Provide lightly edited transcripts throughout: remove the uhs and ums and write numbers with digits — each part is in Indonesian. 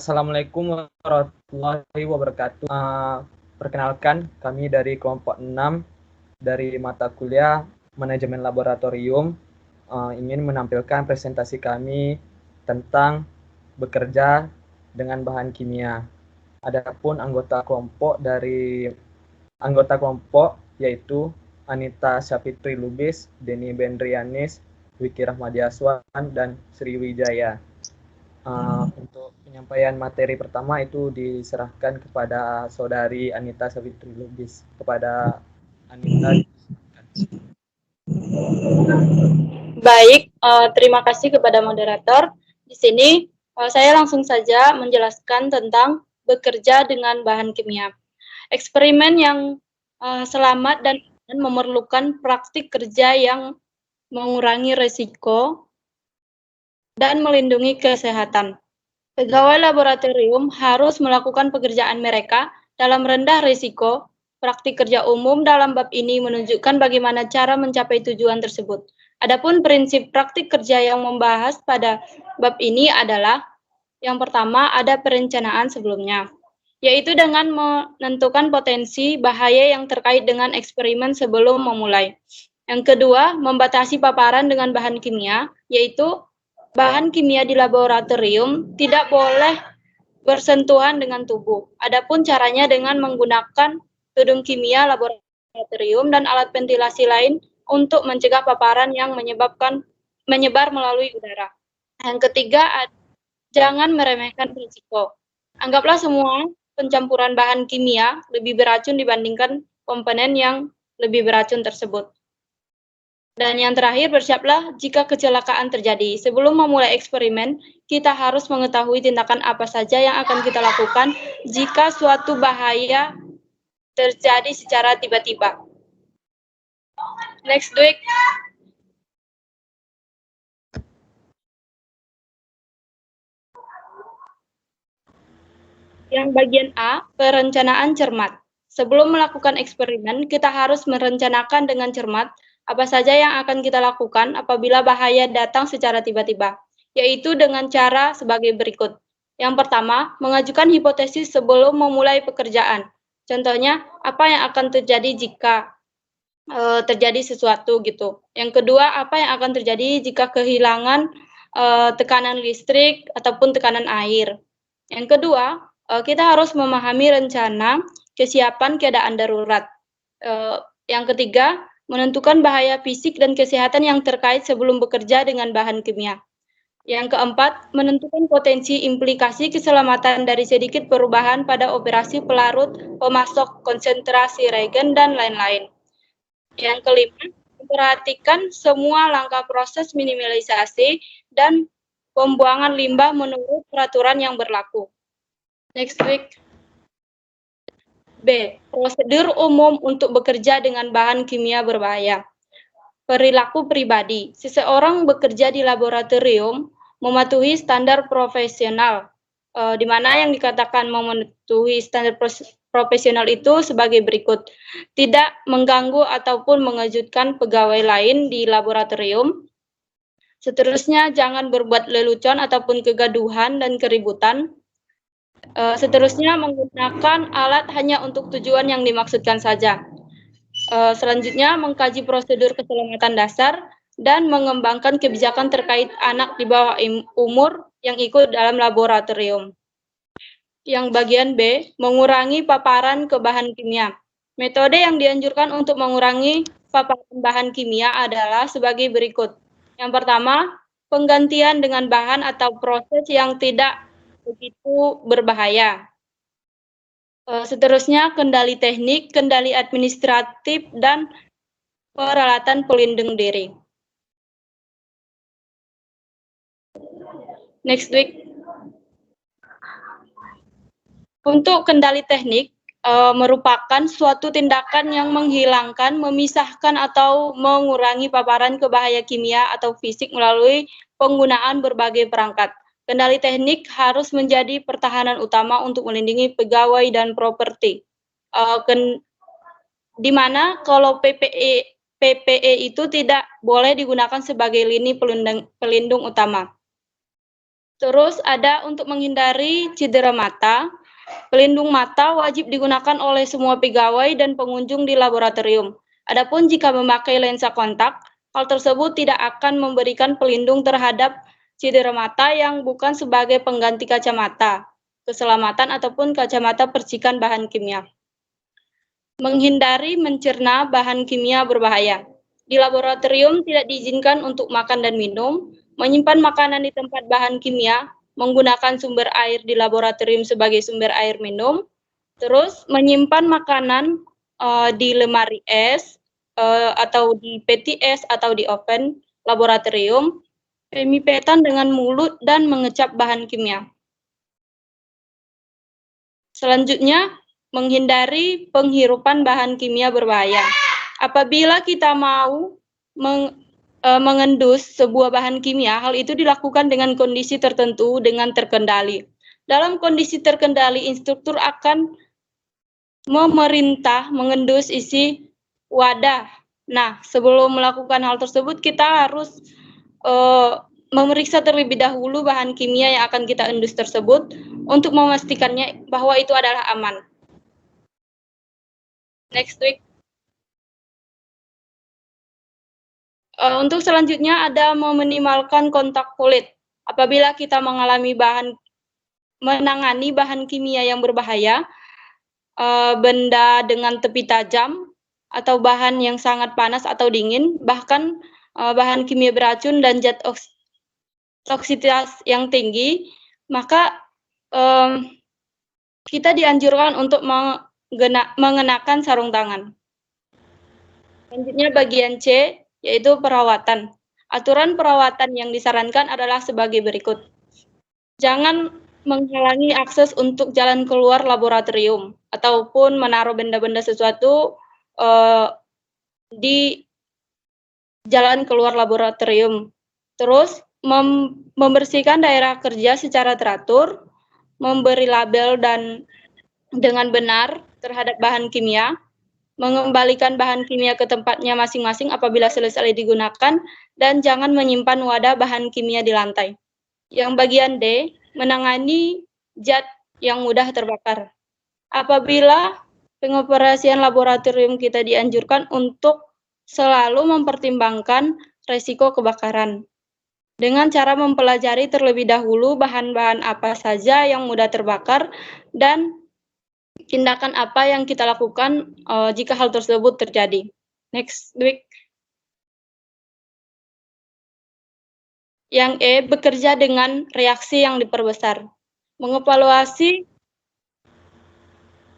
Assalamualaikum warahmatullahi wabarakatuh. Perkenalkan, kami dari kelompok 6 dari mata kuliah Manajemen Laboratorium ingin menampilkan presentasi kami tentang bekerja dengan bahan kimia. Adapun anggota kelompok yaitu Anita Syafitri Lubis, Denny Bendrianis, Wiki Rahmadiaswan, dan Sriwijaya. Untuk penyampaian materi pertama itu diserahkan kepada saudari Anita Syafitri Lubis. Kepada Anita. Baik, terima kasih kepada moderator. Di sini saya langsung saja menjelaskan tentang bekerja dengan bahan kimia. Eksperimen yang selamat dan memerlukan praktik kerja yang mengurangi risiko dan melindungi kesehatan. Pegawai laboratorium harus melakukan pekerjaan mereka dalam rendah risiko. Praktik kerja umum dalam bab ini menunjukkan bagaimana cara mencapai tujuan tersebut. Adapun prinsip praktik kerja yang membahas pada bab ini adalah yang pertama ada perencanaan sebelumnya, yaitu dengan menentukan potensi bahaya yang terkait dengan eksperimen sebelum memulai. Yang kedua, membatasi paparan dengan bahan kimia, yaitu bahan kimia di laboratorium tidak boleh bersentuhan dengan tubuh. Adapun caranya dengan menggunakan tudung kimia laboratorium dan alat ventilasi lain untuk mencegah paparan yang menyebar melalui udara. Yang ketiga, jangan meremehkan risiko. Anggaplah semua pencampuran bahan kimia lebih beracun dibandingkan komponen yang lebih beracun tersebut. Dan yang terakhir, bersiaplah jika kecelakaan terjadi. Sebelum memulai eksperimen, kita harus mengetahui tindakan apa saja yang akan kita lakukan jika suatu bahaya terjadi secara tiba-tiba. Next week. Yang bagian A, perencanaan cermat. Sebelum melakukan eksperimen, kita harus merencanakan dengan cermat apa saja yang akan kita lakukan apabila bahaya datang secara tiba-tiba, yaitu dengan cara sebagai berikut. Yang pertama, mengajukan hipotesis sebelum memulai pekerjaan. Contohnya, apa yang akan terjadi jika terjadi sesuatu gitu. Yang kedua, apa yang akan terjadi jika kehilangan tekanan listrik ataupun tekanan air. Yang kedua, kita harus memahami rencana kesiapan keadaan darurat. Yang ketiga, menentukan bahaya fisik dan kesehatan yang terkait sebelum bekerja dengan bahan kimia. Yang keempat, menentukan potensi implikasi keselamatan dari sedikit perubahan pada operasi pelarut, pemasok konsentrasi reagen, dan lain-lain. Yang kelima, memperhatikan semua langkah proses minimalisasi dan pembuangan limbah menurut peraturan yang berlaku. Next week. B. Prosedur umum untuk bekerja dengan bahan kimia berbahaya. Perilaku pribadi. Seseorang bekerja di laboratorium mematuhi standar profesional, di mana yang dikatakan mematuhi standar profesional itu sebagai berikut. Tidak mengganggu ataupun mengejutkan pegawai lain di laboratorium. Seterusnya, jangan berbuat lelucon ataupun kegaduhan dan keributan. Seterusnya, menggunakan alat hanya untuk tujuan yang dimaksudkan saja. Selanjutnya, mengkaji prosedur keselamatan dasar dan mengembangkan kebijakan terkait anak di bawah umur yang ikut dalam laboratorium. Yang bagian B, mengurangi paparan ke bahan kimia. Metode yang dianjurkan untuk mengurangi paparan bahan kimia adalah sebagai berikut. Yang pertama, penggantian dengan bahan atau proses yang tidak begitu berbahaya. Seterusnya, kendali teknik, kendali administratif, dan peralatan pelindung diri. Next week. Untuk kendali teknik, merupakan suatu tindakan yang menghilangkan, memisahkan, atau mengurangi paparan ke bahaya kimia atau fisik melalui penggunaan berbagai perangkat. Kendali teknik harus menjadi pertahanan utama untuk melindungi pegawai dan properti. Di mana kalau PPE itu tidak boleh digunakan sebagai lini pelindung utama. Terus ada untuk menghindari cedera mata, pelindung mata wajib digunakan oleh semua pegawai dan pengunjung di laboratorium. Adapun jika memakai lensa kontak, hal tersebut tidak akan memberikan pelindung terhadap cedera mata yang bukan sebagai pengganti kacamata, keselamatan ataupun kacamata percikan bahan kimia. Menghindari mencerna bahan kimia berbahaya. Di laboratorium tidak diizinkan untuk makan dan minum, menyimpan makanan di tempat bahan kimia, menggunakan sumber air di laboratorium sebagai sumber air minum, terus menyimpan makanan di lemari es atau di peti es atau di oven laboratorium, pemipetan dengan mulut dan mengecap bahan kimia. Selanjutnya, menghindari penghirupan bahan kimia berbahaya. Apabila kita mau mengendus sebuah bahan kimia, hal itu dilakukan dengan kondisi tertentu dengan terkendali. Dalam kondisi terkendali, instruktur akan memerintah mengendus isi wadah. Nah, sebelum melakukan hal tersebut, kita harus memeriksa terlebih dahulu bahan kimia yang akan kita endus tersebut untuk memastikannya bahwa itu adalah aman. Next week. Untuk selanjutnya ada meminimalkan kontak kulit. Apabila kita mengalami menangani bahan kimia yang berbahaya, benda dengan tepi tajam, atau bahan yang sangat panas atau dingin, bahkan bahan kimia beracun dan zat toksitas yang tinggi, maka kita dianjurkan untuk mengenakan sarung tangan. Selanjutnya bagian C, yaitu perawatan. Aturan perawatan yang disarankan adalah sebagai berikut. Jangan menghalangi akses untuk jalan keluar laboratorium, ataupun menaruh benda-benda sesuatu di jalan keluar laboratorium. Terus, membersihkan daerah kerja secara teratur, memberi label dan dengan benar terhadap bahan kimia, mengembalikan bahan kimia ke tempatnya masing-masing apabila selesai digunakan, dan jangan menyimpan wadah bahan kimia di lantai. Yang bagian D, menangani zat yang mudah terbakar. Apabila pengoperasian laboratorium kita dianjurkan untuk selalu mempertimbangkan risiko kebakaran dengan cara mempelajari terlebih dahulu bahan-bahan apa saja yang mudah terbakar dan tindakan apa yang kita lakukan jika hal tersebut terjadi. Next week. Yang E, bekerja dengan reaksi yang diperbesar. Mengevaluasi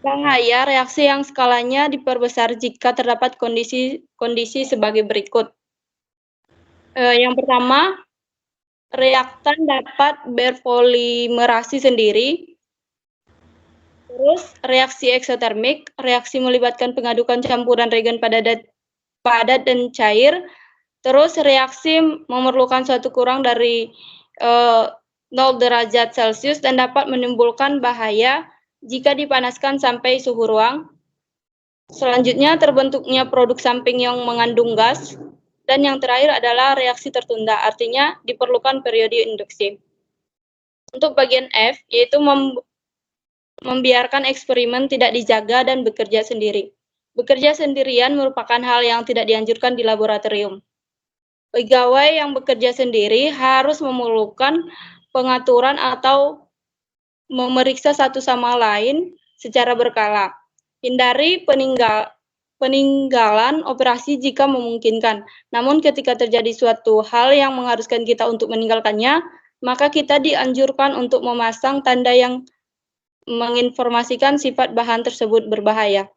bahaya reaksi yang skalanya diperbesar jika terdapat kondisi sebagai berikut. Yang pertama, reaktan dapat berpolimerasi sendiri. Terus, reaksi eksotermik, reaksi melibatkan pengadukan campuran reagen padat dan cair. Terus, reaksi memerlukan suatu kurang dari 0 derajat Celcius dan dapat menimbulkan bahaya jika dipanaskan sampai suhu ruang. Selanjutnya, terbentuknya produk samping yang mengandung gas. Dan yang terakhir adalah reaksi tertunda, artinya diperlukan periode induksi. Untuk bagian F, yaitu membiarkan eksperimen tidak dijaga dan bekerja sendiri. Bekerja sendirian merupakan hal yang tidak dianjurkan di laboratorium. Pegawai yang bekerja sendiri harus memerlukan pengaturan atau memeriksa satu sama lain secara berkala. Hindari peninggalan operasi jika memungkinkan. Namun ketika terjadi suatu hal yang mengharuskan kita untuk meninggalkannya, maka kita dianjurkan untuk memasang tanda yang menginformasikan sifat bahan tersebut berbahaya.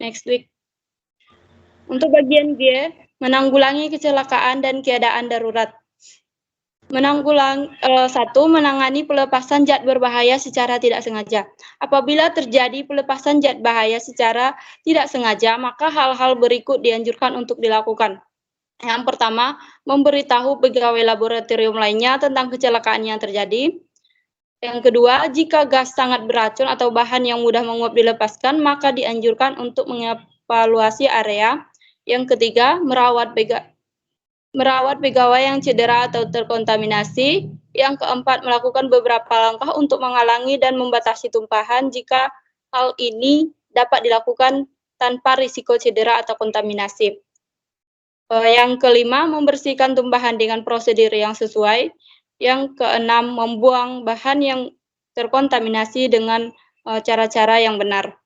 Next week. Untuk bagian G, menanggulangi kecelakaan dan keadaan darurat. Menangani pelepasan zat berbahaya secara tidak sengaja. Apabila terjadi pelepasan zat bahaya secara tidak sengaja, maka hal-hal berikut dianjurkan untuk dilakukan. Yang pertama, memberitahu pegawai laboratorium lainnya tentang kecelakaan yang terjadi. Yang kedua, jika gas sangat beracun atau bahan yang mudah menguap dilepaskan, maka dianjurkan untuk mengevaluasi area. Yang ketiga, merawat merawat pegawai yang cedera atau terkontaminasi. Yang keempat, melakukan beberapa langkah untuk menghalangi dan membatasi tumpahan jika hal ini dapat dilakukan tanpa risiko cedera atau kontaminasi. Yang kelima, membersihkan tumpahan dengan prosedur yang sesuai. Yang keenam, membuang bahan yang terkontaminasi dengan cara-cara yang benar.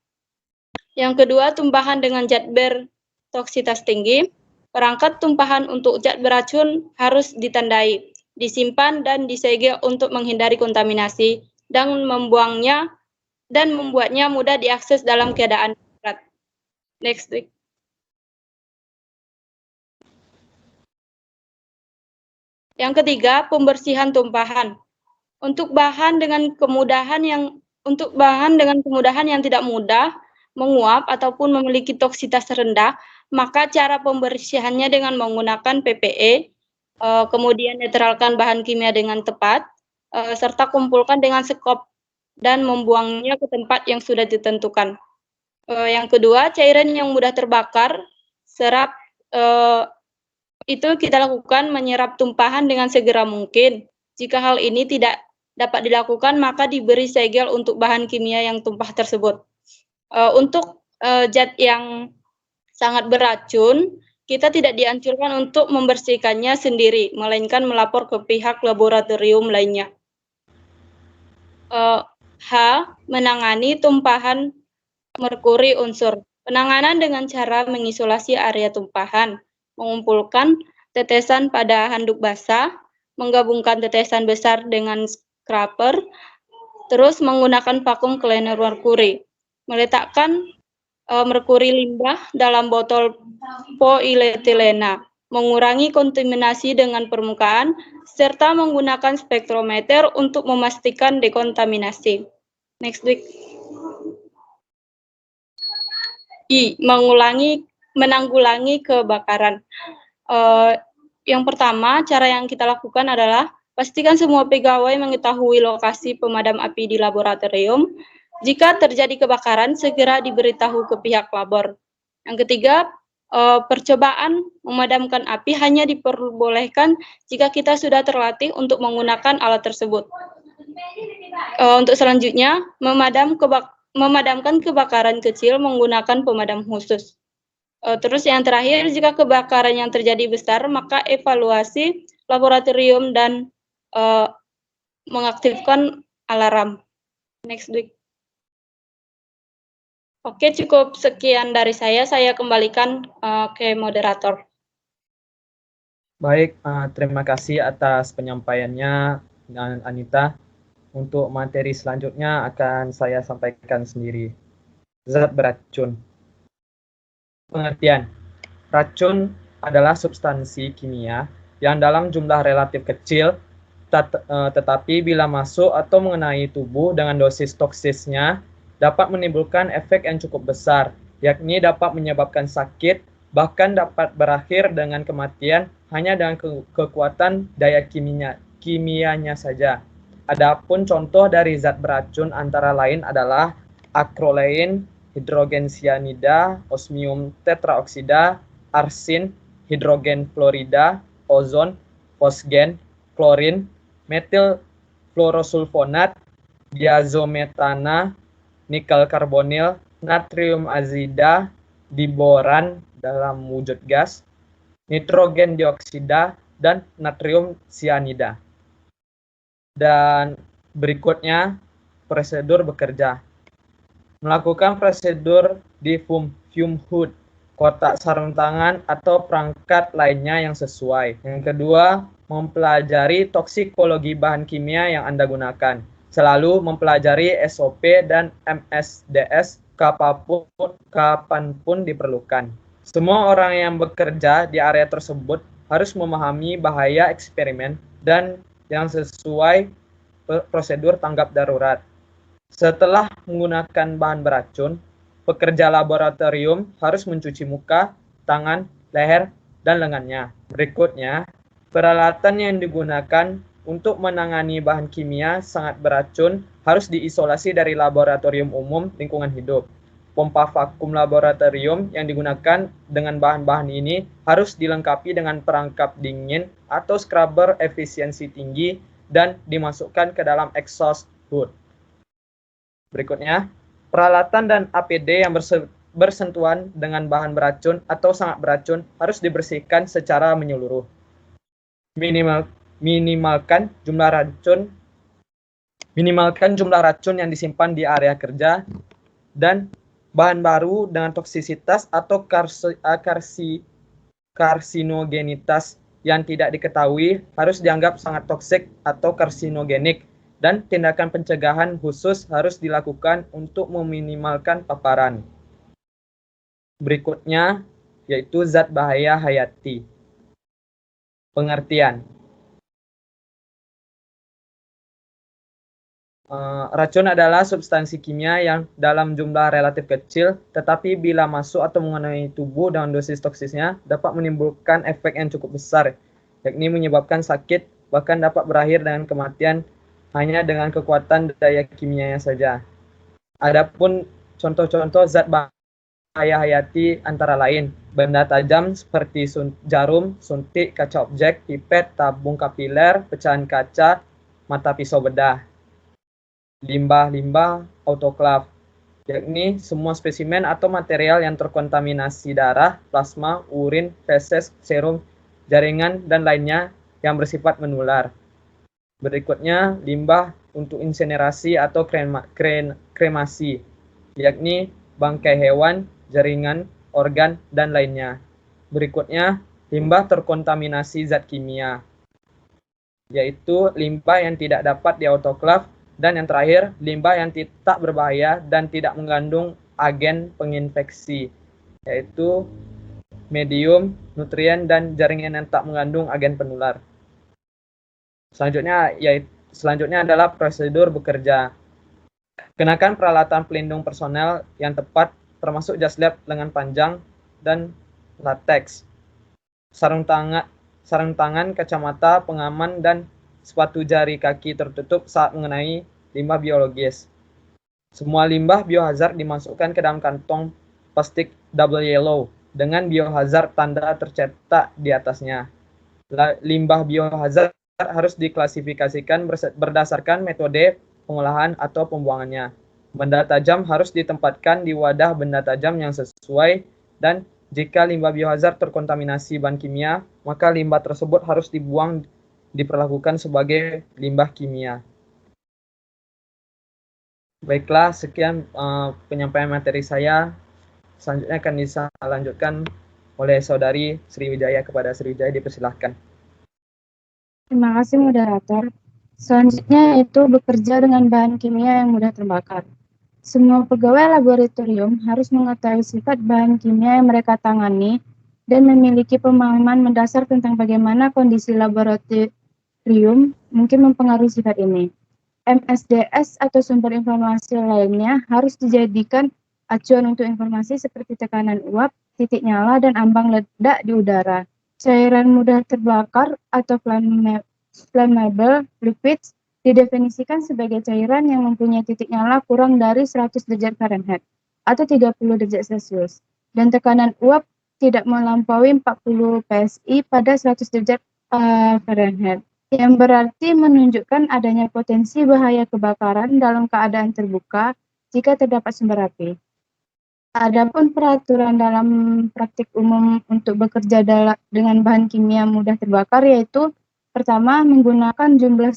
Yang kedua, tumpahan dengan zat bertoksitas tinggi. Perangkat tumpahan untuk zat beracun harus ditandai, disimpan, dan disegel untuk menghindari kontaminasi dan membuatnya mudah diakses dalam keadaan darurat. Next week. Yang ketiga, pembersihan tumpahan. Untuk bahan dengan kemudahan yang tidak mudah menguap ataupun memiliki toksitas rendah, maka cara pembersihannya dengan menggunakan PPE, kemudian netralkan bahan kimia dengan tepat, serta kumpulkan dengan sekop dan membuangnya ke tempat yang sudah ditentukan. Yang kedua, cairan yang mudah terbakar, serap, itu kita lakukan menyerap tumpahan dengan segera mungkin. Jika hal ini tidak dapat dilakukan, maka diberi segel untuk bahan kimia yang tumpah tersebut. Untuk zat yang sangat beracun, kita tidak dianjurkan untuk membersihkannya sendiri, melainkan melapor ke pihak laboratorium lainnya. H. Menangani tumpahan merkuri unsur. Penanganan dengan cara mengisolasi area tumpahan, mengumpulkan tetesan pada handuk basah, menggabungkan tetesan besar dengan scraper, terus menggunakan vakum cleaner merkuri, meletakkan merkuri limbah dalam botol polietilena, mengurangi kontaminasi dengan permukaan, serta menggunakan spektrometer untuk memastikan dekontaminasi. Next week. I. Menanggulangi kebakaran. Yang pertama, cara yang kita lakukan adalah pastikan semua pegawai mengetahui lokasi pemadam api di laboratorium. Jika terjadi kebakaran, segera diberitahu ke pihak labor. Yang ketiga, percobaan memadamkan api hanya diperbolehkan jika kita sudah terlatih untuk menggunakan alat tersebut. Untuk selanjutnya, memadamkan kebakaran kecil menggunakan pemadam khusus. Terus yang terakhir, jika kebakaran yang terjadi besar, maka evaluasi laboratorium dan mengaktifkan alarm. Next week. Oke, cukup sekian dari saya. Saya kembalikan ke moderator. Baik, terima kasih atas penyampaiannya, Anita. Untuk materi selanjutnya akan saya sampaikan sendiri. Zat beracun. Pengertian. Racun adalah substansi kimia yang dalam jumlah relatif kecil, tetapi bila masuk atau mengenai tubuh dengan dosis toksisnya, dapat menimbulkan efek yang cukup besar, yakni dapat menyebabkan sakit, bahkan dapat berakhir dengan kematian hanya dengan kekuatan daya kimianya saja. Adapun contoh dari zat beracun antara lain adalah akrolein, hidrogen cyanida, osmium tetraoksida, arsin, hidrogen fluorida, ozon, fosgen, klorin, metil fluorosulfonat, diazometana, nikel karbonil, natrium azida, diboran dalam wujud gas, nitrogen dioksida, dan natrium cyanida. Dan berikutnya, prosedur bekerja. Melakukan prosedur di fume hood, kotak sarung tangan, atau perangkat lainnya yang sesuai. Yang kedua, mempelajari toksikologi bahan kimia yang Anda gunakan. Selalu mempelajari SOP dan MSDS kapanpun diperlukan. Semua orang yang bekerja di area tersebut harus memahami bahaya eksperimen dan yang sesuai prosedur tanggap darurat. Setelah menggunakan bahan beracun, pekerja laboratorium harus mencuci muka, tangan, leher, dan lengannya. Berikutnya, peralatan yang digunakan untuk menangani bahan kimia sangat beracun harus diisolasi dari laboratorium umum lingkungan hidup. pompa vakum laboratorium yang digunakan dengan bahan-bahan ini harus dilengkapi dengan perangkap dingin atau scrubber efisiensi tinggi dan dimasukkan ke dalam exhaust hood. Berikutnya, peralatan dan APD yang bersentuhan dengan bahan beracun atau sangat beracun harus dibersihkan secara menyeluruh. Minimalkan jumlah racun yang disimpan di area kerja, dan bahan baru dengan toksisitas atau karsinogenitas yang tidak diketahui harus dianggap sangat toksik atau karsinogenik, dan tindakan pencegahan khusus harus dilakukan untuk meminimalkan paparan. Berikutnya yaitu zat bahaya hayati. Pengertian. Racun adalah substansi kimia yang dalam jumlah relatif kecil, tetapi bila masuk atau mengenai tubuh dengan dosis toksisnya dapat menimbulkan efek yang cukup besar, yakni menyebabkan sakit, bahkan dapat berakhir dengan kematian hanya dengan kekuatan daya kimianya saja. Adapun contoh-contoh zat bahaya hayati antara lain benda tajam seperti jarum, suntik, kaca objek, pipet, tabung kapiler, pecahan kaca, mata pisau bedah. Limbah-limbah autoklav, yakni semua spesimen atau material yang terkontaminasi darah, plasma, urin, feses, serum, jaringan, dan lainnya yang bersifat menular. Berikutnya, limbah untuk insinerasi atau kremasi, yakni bangkai hewan, jaringan, organ, dan lainnya. Berikutnya, limbah terkontaminasi zat kimia, yaitu limbah yang tidak dapat diautoklav. Dan yang terakhir, limbah yang tak berbahaya dan tidak mengandung agen penginfeksi, yaitu medium, nutrien, dan jaringan yang tak mengandung agen penular. Selanjutnya adalah prosedur bekerja. Kenakan peralatan pelindung personel yang tepat, termasuk jas lab lengan panjang dan latex, sarung tangan, kacamata pengaman, dan sepatu jari kaki tertutup saat mengenai limbah biologis. Semua limbah biohazard dimasukkan ke dalam kantong plastik double yellow dengan biohazard tanda tercetak di atasnya. Limbah biohazard harus diklasifikasikan berdasarkan metode pengolahan atau pembuangannya. Benda tajam harus ditempatkan di wadah benda tajam yang sesuai, dan jika limbah biohazard terkontaminasi bahan kimia, maka limbah tersebut harus diperlakukan sebagai limbah kimia. Baiklah, sekian penyampaian materi saya. Selanjutnya akan dilanjutkan oleh Saudari Sriwijaya. Kepada Sriwijaya dipersilahkan. Terima kasih moderator. Selanjutnya itu bekerja dengan bahan kimia yang mudah terbakar. Semua pegawai laboratorium harus mengetahui sifat bahan kimia yang mereka tangani dan memiliki pemahaman mendasar tentang bagaimana kondisi laboratorium mungkin mempengaruhi sifat ini. MSDS atau sumber informasi lainnya harus dijadikan acuan untuk informasi seperti tekanan uap, titik nyala, dan ambang ledak di udara. Cairan mudah terbakar atau flammable liquids didefinisikan sebagai cairan yang mempunyai titik nyala kurang dari 100 derajat Fahrenheit atau 30 derajat Celcius, dan tekanan uap tidak melampaui 40 psi pada 100 derajat Fahrenheit, yang berarti menunjukkan adanya potensi bahaya kebakaran dalam keadaan terbuka jika terdapat sumber api. Adapun peraturan dalam praktik umum untuk bekerja dengan bahan kimia mudah terbakar yaitu pertama, gunakan jumlah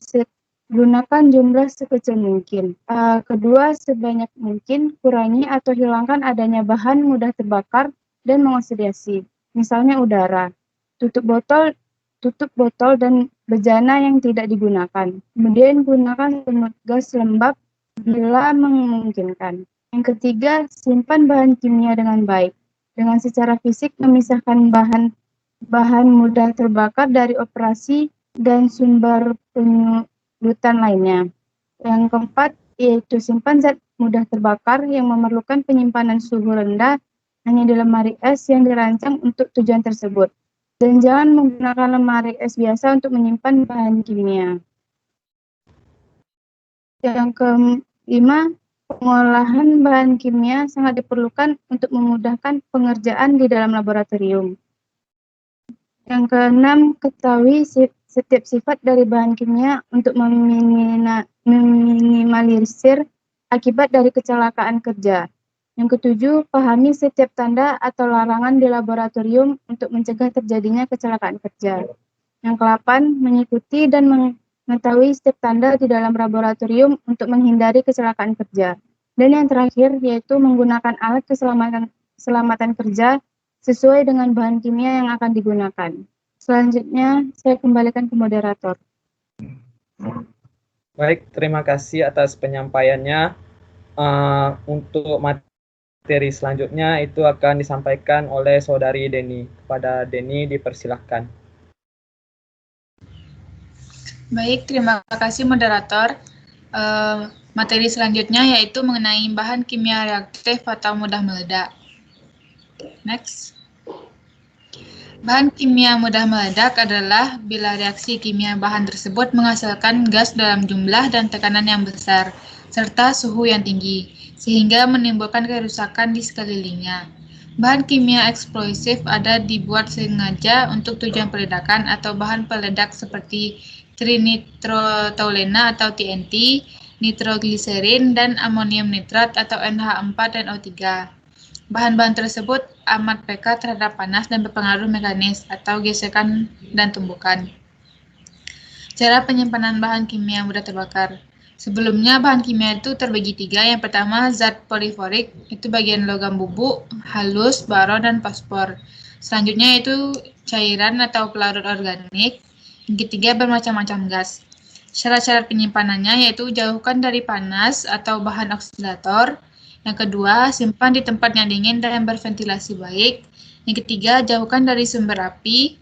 sekecil mungkin. Kedua, sebanyak mungkin kurangi atau hilangkan adanya bahan mudah terbakar dan mengoksidasi, misalnya udara. Tutup botol dan bejana yang tidak digunakan. Kemudian gunakan semut gas lembab bila memungkinkan. Yang ketiga, simpan bahan kimia dengan baik. Dengan secara fisik memisahkan bahan mudah terbakar dari operasi dan sumber penyudutan lainnya. Yang keempat, yaitu simpan zat mudah terbakar yang memerlukan penyimpanan suhu rendah hanya di lemari es yang dirancang untuk tujuan tersebut. Dan jangan menggunakan lemari es biasa untuk menyimpan bahan kimia. Yang kelima, Pengolahan bahan kimia sangat diperlukan untuk memudahkan pengerjaan di dalam laboratorium. Yang keenam, ketahui setiap sifat dari bahan kimia untuk meminimalisir akibat dari kecelakaan kerja. Yang ketujuh, pahami setiap tanda atau larangan di laboratorium untuk mencegah terjadinya kecelakaan kerja. Yang ke-8, mengikuti dan mengetahui setiap tanda di dalam laboratorium untuk menghindari kecelakaan kerja. Dan yang terakhir, yaitu menggunakan alat keselamatan kerja sesuai dengan bahan kimia yang akan digunakan. Selanjutnya, saya kembalikan ke moderator. Baik, terima kasih atas penyampaiannya. Untuk materi selanjutnya itu akan disampaikan oleh Saudari Deni. Kepada Deni dipersilahkan. Baik, terima kasih moderator. Materi selanjutnya yaitu mengenai bahan kimia reaktif atau mudah meledak. Next. Bahan kimia mudah meledak adalah bila reaksi kimia bahan tersebut menghasilkan gas dalam jumlah dan tekanan yang besar, serta suhu yang tinggi, sehingga menimbulkan kerusakan di sekelilingnya. Bahan kimia eksplosif ada dibuat sengaja untuk tujuan peledakan atau bahan peledak seperti trinitrotoluena atau TNT, nitrogliserin, dan amonium nitrat atau NH4 dan O3. Bahan-bahan tersebut amat peka terhadap panas dan berpengaruh mekanis atau gesekan dan tumbukan. Cara penyimpanan bahan kimia mudah terbakar. Sebelumnya bahan kimia itu terbagi 3. Yang pertama zat poliforik, itu bagian logam bubuk, halus, baron, dan fosfor. Selanjutnya itu cairan atau pelarut organik. Yang ketiga bermacam-macam gas. Syarat-syarat penyimpanannya yaitu jauhkan dari panas atau bahan oksidator. Yang kedua, simpan di tempat yang dingin dan berventilasi baik. Yang ketiga, jauhkan dari sumber api.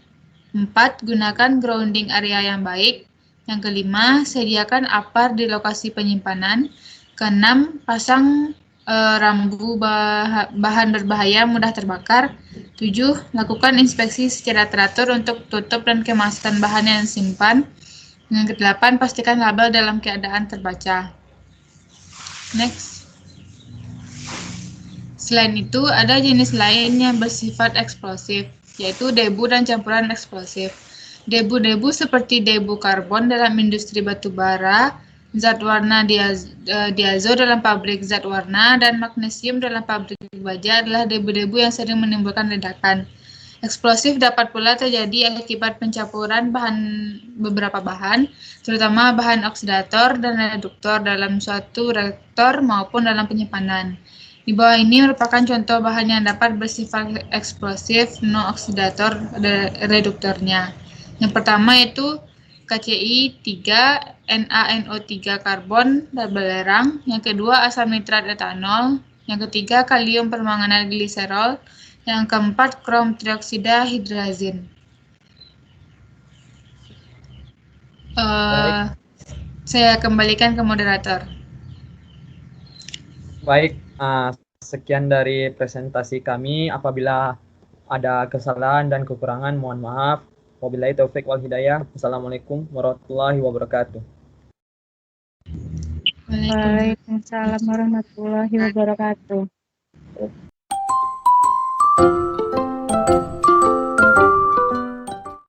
4. Gunakan grounding area yang baik. Yang kelima, sediakan apar di lokasi penyimpanan. Keenam, pasang rambu bahan berbahaya mudah terbakar. 7. Lakukan inspeksi secara teratur untuk tutup dan kemasan bahan yang disimpan. Yang ke-8, pastikan label dalam keadaan terbaca. Next. Selain itu, ada jenis lain yang bersifat eksplosif, yaitu debu dan campuran eksplosif. Debu-debu seperti debu karbon dalam industri batu bara, zat warna diazo dalam pabrik zat warna, dan magnesium dalam pabrik baja adalah debu-debu yang sering menimbulkan ledakan. Eksplosif dapat pula terjadi akibat pencampuran beberapa bahan, terutama bahan oksidator dan reduktor dalam suatu reaktor maupun dalam penyimpanan. Di bawah ini merupakan contoh bahan yang dapat bersifat eksplosif no-oksidator reduktornya. Yang pertama itu KCI 3 NaNO3 karbon dan belerang. Yang kedua asam nitrat etanol. Yang ketiga kalium permanganat gliserol. Yang keempat krom trioksida hidrazin. Saya kembalikan ke moderator. Baik, sekian dari presentasi kami. Apabila ada kesalahan dan kekurangan, mohon maaf. Wabillahi taufik wal hidayah. Assalamualaikum warahmatullahi wabarakatuh. Waalaikumsalam warahmatullahi wabarakatuh.